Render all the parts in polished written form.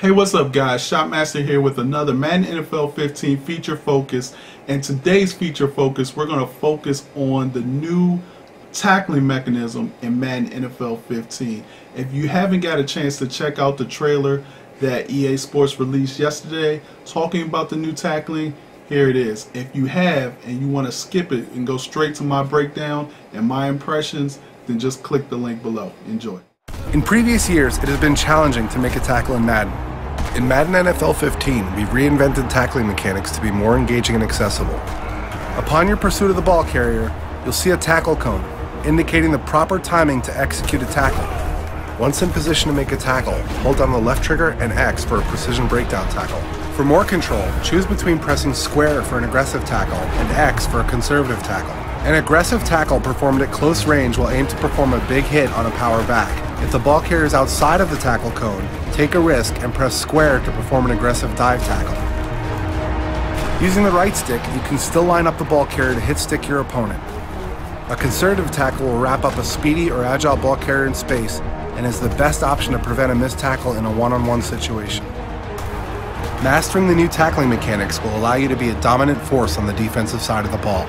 Hey, what's up guys? Shopmaster here with another Madden NFL 15 feature focus. And today's feature focus, we're going to focus on the new tackling mechanism in Madden NFL 15. If you haven't got a chance to check out the trailer that EA Sports released yesterday talking about the new tackling, here it is. If you have and you want to skip it and go straight to my breakdown and my impressions, then just click the link below. Enjoy. In previous years, it has been challenging to make a tackle in Madden. In Madden NFL 15, we've reinvented tackling mechanics to be more engaging and accessible. Upon your pursuit of the ball carrier, you'll see a tackle cone, indicating the proper timing to execute a tackle. Once in position to make a tackle, hold down the left trigger and X for a precision breakdown tackle. For more control, choose between pressing square for an aggressive tackle and X for a conservative tackle. An aggressive tackle performed at close range will aim to perform a big hit on a power back. If the ball carrier is outside of the tackle cone, take a risk and press square to perform an aggressive dive tackle. Using the right stick, you can still line up the ball carrier to hit stick your opponent. A conservative tackle will wrap up a speedy or agile ball carrier in space and is the best option to prevent a missed tackle in a one-on-one situation. Mastering the new tackling mechanics will allow you to be a dominant force on the defensive side of the ball.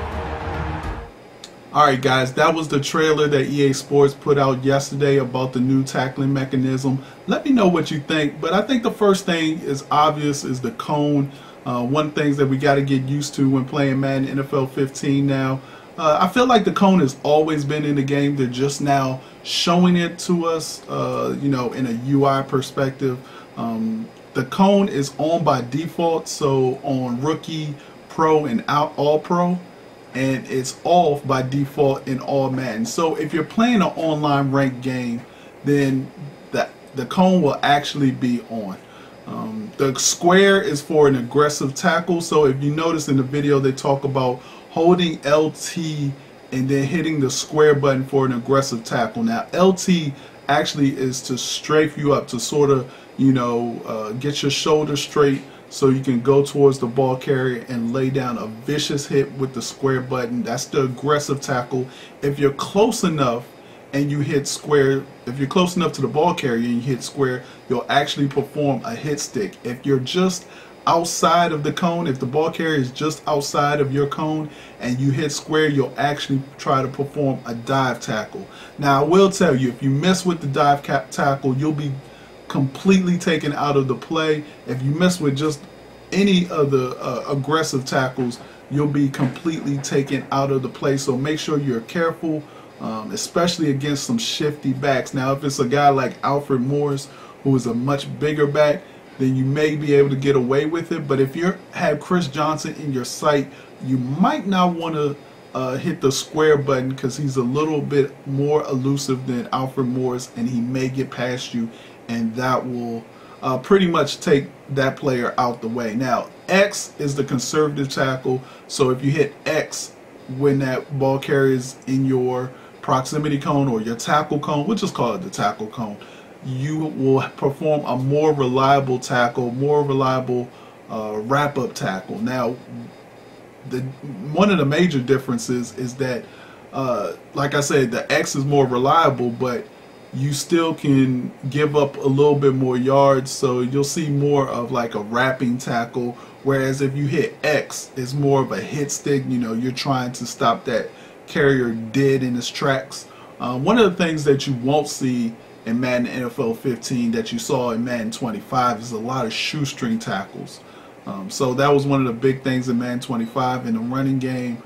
Alright guys, that was the trailer that EA Sports put out yesterday about the new tackling mechanism. Let me know what you think, but I think the first thing is obvious is the cone. One of the things that we got to get used to when playing Madden NFL 15 now. I feel like the cone has always been in the game. They're just now showing it to us, you know, in a UI perspective. The cone is on by default, so on Rookie, Pro, and All Pro. And it's off by default in all Madden. So if you're playing an online ranked game, then the cone will actually be on. The square is for an aggressive tackle. So if you notice in the video, they talk about holding LT and then hitting the square button for an aggressive tackle. Now LT actually is to strafe you up, to sort of, you know, get your shoulder straight, so you can go towards the ball carrier and lay down a vicious hit with the square button. That's the aggressive tackle. If you're close enough and you hit square, if you're close enough to the ball carrier and you hit square, you'll actually perform a hit stick. If you're just outside of the cone, if the ball carrier is just outside of your cone and you hit square, you'll actually try to perform a dive tackle. Now I will tell you, if you mess with the dive tackle, you'll be completely taken out of the play. If you mess with just any of the aggressive tackles, you'll be completely taken out of the play. So make sure you're careful, especially against some shifty backs. Now if it's a guy like Alfred Morris, who is a much bigger back, then you may be able to get away with it. But if you have Chris Johnson in your sight, you might not want to hit the square button, because he's a little bit more elusive than Alfred Morris and he may get past you, and that will pretty much take that player out the way. Now X is the conservative tackle, so if you hit X when that ball carrier is in your proximity cone or your tackle cone, we'll just call it the tackle cone, you will perform a more reliable tackle, more reliable wrap-up tackle. Now one of the major differences is that like I said, the X is more reliable, but you still can give up a little bit more yards, so you'll see more of like a wrapping tackle. Whereas if you hit X, it's more of a hit stick. You know, you're trying to stop that carrier dead in its tracks. One of the things that you won't see in Madden NFL 15 that you saw in Madden 25 is a lot of shoestring tackles. So that was one of the big things in Madden 25 in the running game.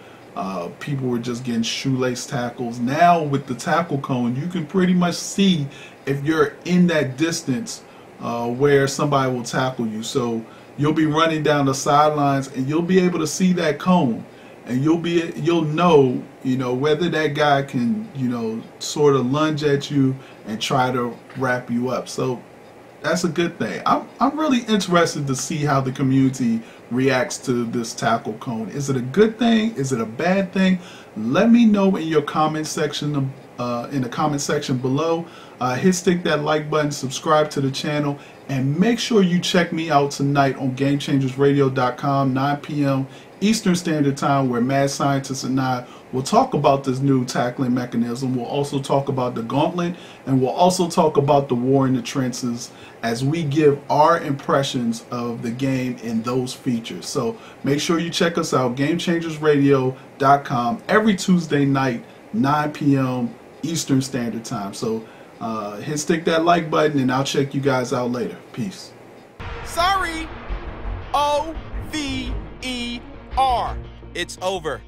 People were just getting shoelace tackles. Now with the tackle cone, you can pretty much see if you're in that distance where somebody will tackle you. So you'll be running down the sidelines and you'll be able to see that cone, and you'll know, you know, whether that guy can, you know, sort of lunge at you and try to wrap you up. So that's a good thing. I'm really interested to see how the community reacts to this tackle cone. Is it a good thing? Is it a bad thing? Let me know in your comment section, in the comment section below. Hit stick that like button, subscribe to the channel, And make sure you check me out tonight on GameChangersRadio.com, 9 p.m. Eastern Standard Time, where mad scientists and I will talk about this new tackling mechanism. We'll also talk about the gauntlet, and we'll also talk about the war in the trenches as we give our impressions of the game and those features. So make sure you check us out, GameChangersRadio.com, every Tuesday night, 9 p.m. Eastern Standard Time. So stick that like button, and I'll check you guys out later. Peace. Sorry. OVER. It's over.